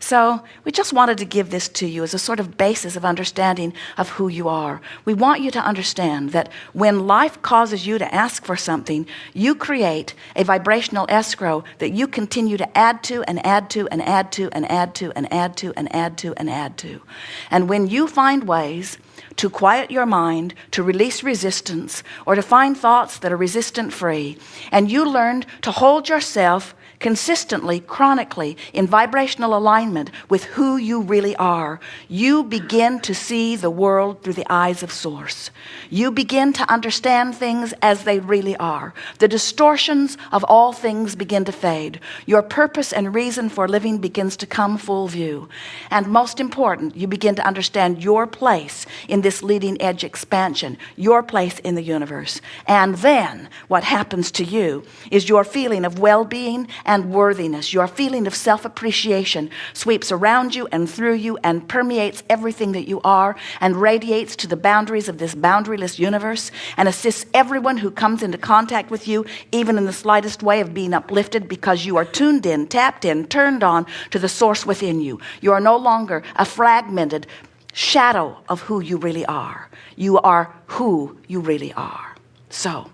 So we just wanted to give this to you as a sort of basis of understanding of who you are. We want you to understand that when life causes you to ask for something, you create a vibrational escrow that you continue to add to and add to and add to and add to and add to and add to and add to. And when you find ways to quiet your mind, to release resistance, or to find thoughts that are resistant-free, and you learn to hold yourself consistently, chronically, in vibrational alignment with who you really are, you begin to see the world through the eyes of Source. You begin to understand things as they really are. The distortions of all things begin to fade. Your purpose and reason for living begins to come full view. And most important, you begin to understand your place in this leading edge expansion, your place in the universe. And then what happens to you is your feeling of well-being and worthiness, your feeling of self-appreciation sweeps around you and through you and permeates everything that you are and radiates to the boundaries of this boundaryless universe and assists everyone who comes into contact with you, even in the slightest way, of being uplifted, because you are tuned in, tapped in, turned on to the Source within you. You are no longer a fragmented shadow of who you really are. You are who you really are. So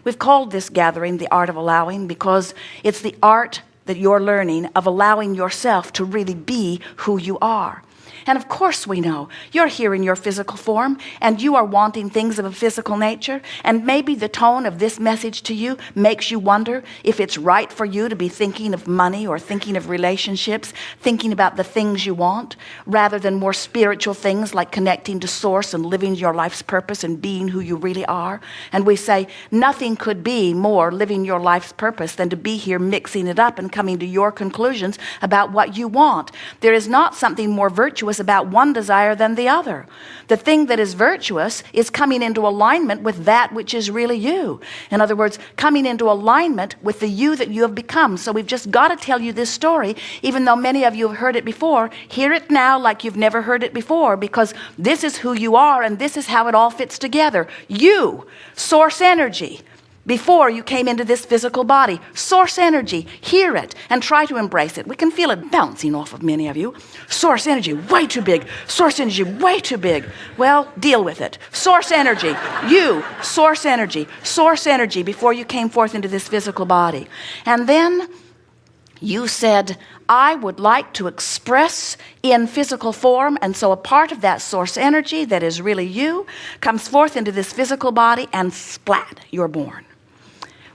we've called this gathering the Art of Allowing, because it's the art that you're learning of allowing yourself to really be who you are. And of course we know you're here in your physical form and you are wanting things of a physical nature, and maybe the tone of this message to you makes you wonder if it's right for you to be thinking of money or thinking of relationships, thinking about the things you want, rather than more spiritual things like connecting to Source and living your life's purpose and being who you really are. And we say nothing could be more living your life's purpose than to be here mixing it up and coming to your conclusions about what you want. There is not something more virtuous about one desire than the other. The thing that is virtuous is coming into alignment with that which is really you. In other words, coming into alignment with the you that you have become. So we've just got to tell you this story, even though many of you have heard it before. Hear it now like you've never heard it before, because this is who you are and this is how it all fits together. You, Source energy. Before you came into this physical body, Source energy, hear it and try to embrace it. We can feel it bouncing off of many of you. Source energy, way too big. Source energy, way too big. Well, deal with it. Source energy, you, Source energy before you came forth into this physical body. And then you said, I would like to express in physical form, and so a part of that Source energy that is really you comes forth into this physical body, and splat, you're born.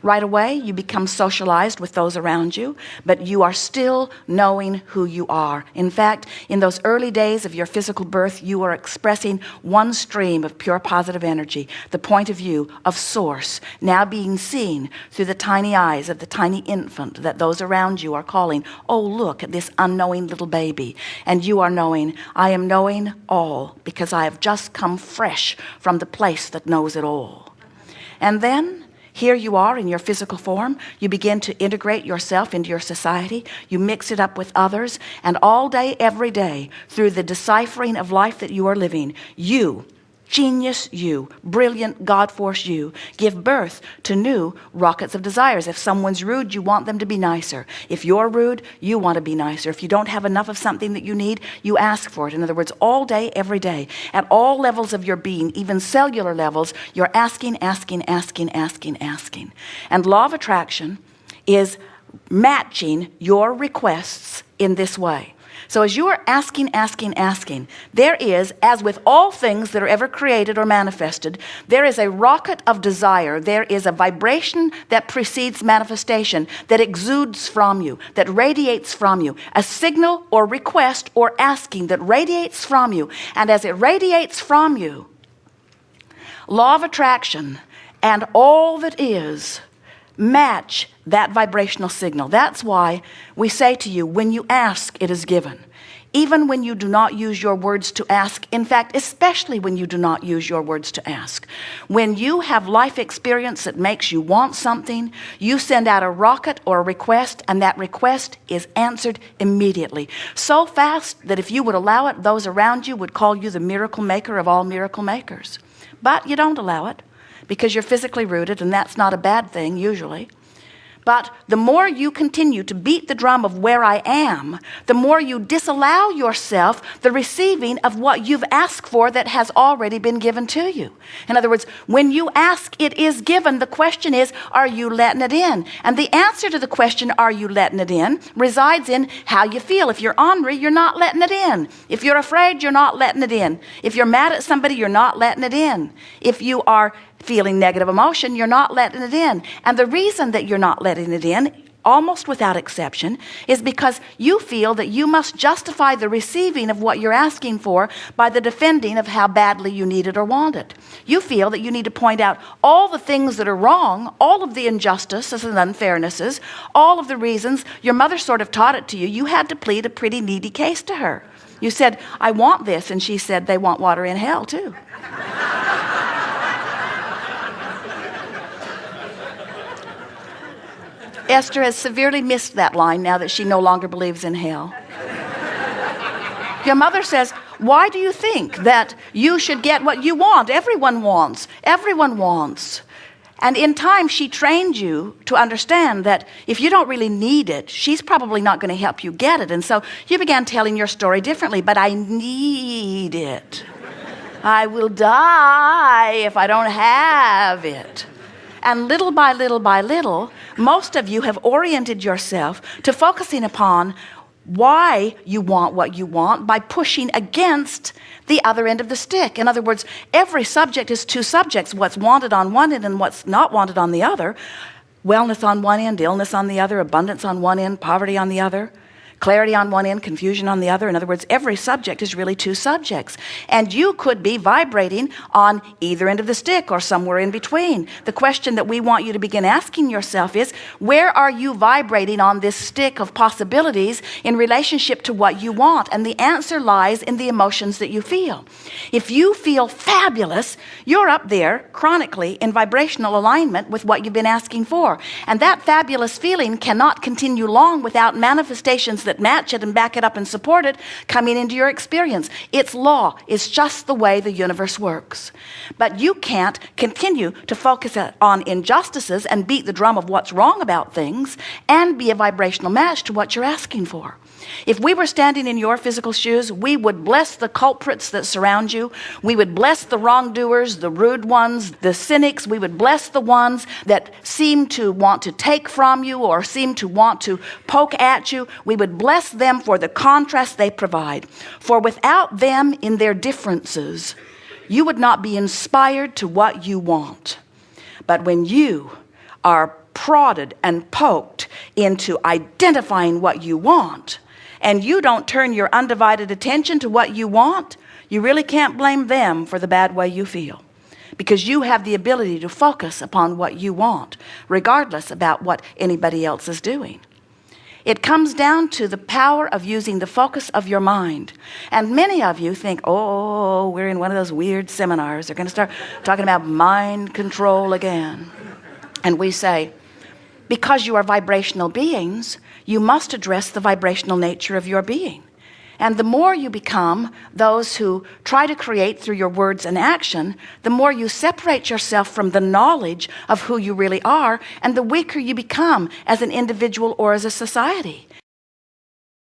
Right away, you become socialized with those around you, but you are still knowing who you are. In fact, in those early days of your physical birth, you are expressing one stream of pure positive energy, the point of view of Source, now being seen through the tiny eyes of the tiny infant that those around you are calling, oh, look at this unknowing little baby. And you are knowing, I am knowing all, because I have just come fresh from the place that knows it all. And then here you are in your physical form. You begin to integrate yourself into your society. You mix it up with others. And all day, every day, through the deciphering of life that you are living, you, genius you, brilliant God force you, give birth to new rockets of desires. If someone's rude, you want them to be nicer. If you're rude, you want to be nicer. If you don't have enough of something that you need, you ask for it. In other words, all day, every day, at all levels of your being, even cellular levels, you're asking. And law of attraction is matching your requests in this way. So as you are asking, there is, as with all things that are ever created or manifested, there is a rocket of desire. There is a vibration that precedes manifestation, that exudes from you, that radiates from you, a signal or request or asking that radiates from you. And as it radiates from you, law of attraction and all that is match that vibrational signal. That's why we say to you, when you ask, it is given. Even when you do not use your words to ask, in fact, especially when you do not use your words to ask. When you have life experience that makes you want something, you send out a rocket or a request, and that request is answered immediately. So fast that if you would allow it, those around you would call you the miracle maker of all miracle makers. But you don't allow it, because you're physically rooted, and that's not a bad thing usually. But the more you continue to beat the drum of where I am, the more you disallow yourself the receiving of what you've asked for that has already been given to you. In other words, when you ask, it is given. The question is, are you letting it in? And the answer to the question, are you letting it in, resides in how you feel. If you're ornery, you're not letting it in. If you're afraid, you're not letting it in. If you're mad at somebody, you're not letting it in. If you are feeling negative emotion, you're not letting it in. And the reason that you're not letting it in, almost without exception, is because you feel that you must justify the receiving of what you're asking for by the defending of how badly you need it or want it. You feel that you need to point out all the things that are wrong, all of the injustices and unfairnesses, all of the reasons. Your mother sort of taught it to you. You had to plead a pretty needy case to her. You said, I want this, and she said, they want water in hell too. Esther has severely missed that line now that she no longer believes in hell. Your mother says, why do you think that you should get what you want? Everyone wants. Everyone wants. And in time, she trained you to understand that if you don't really need it, she's probably not going to help you get it. And so you began telling your story differently. But I need it. I will die if I don't have it. And little by little by little, most of you have oriented yourself to focusing upon why you want what you want by pushing against the other end of the stick. In other words, every subject is two subjects, what's wanted on one end and what's not wanted on the other. Wellness on one end, illness on the other, abundance on one end, poverty on the other. Clarity on one end, confusion on the other. In other words, every subject is really two subjects. And you could be vibrating on either end of the stick or somewhere in between. The question that we want you to begin asking yourself is, where are you vibrating on this stick of possibilities in relationship to what you want? And the answer lies in the emotions that you feel. If you feel fabulous, you're up there chronically in vibrational alignment with what you've been asking for. And that fabulous feeling cannot continue long without manifestations that match it and back it up and support it coming into your experience. It's law. It's just the way the universe works. But you can't continue to focus on injustices and beat the drum of what's wrong about things and be a vibrational match to what you're asking for. If we were standing in your physical shoes, we would bless the culprits that surround you. We would bless the wrongdoers, the rude ones, the cynics. We would bless the ones that seem to want to take from you or seem to want to poke at you. We would bless them for the contrast they provide. For without them in their differences, you would not be inspired to what you want. But when you are prodded and poked into identifying what you want, and you don't turn your undivided attention to what you want, you really can't blame them for the bad way you feel. Because you have the ability to focus upon what you want, regardless about what anybody else is doing. It comes down to the power of using the focus of your mind. And many of you think, oh, we're in one of those weird seminars. They're going to start talking about mind control again. And we say, because you are vibrational beings, you must address the vibrational nature of your being. And the more you become those who try to create through your words and action, the more you separate yourself from the knowledge of who you really are, and the weaker you become as an individual or as a society.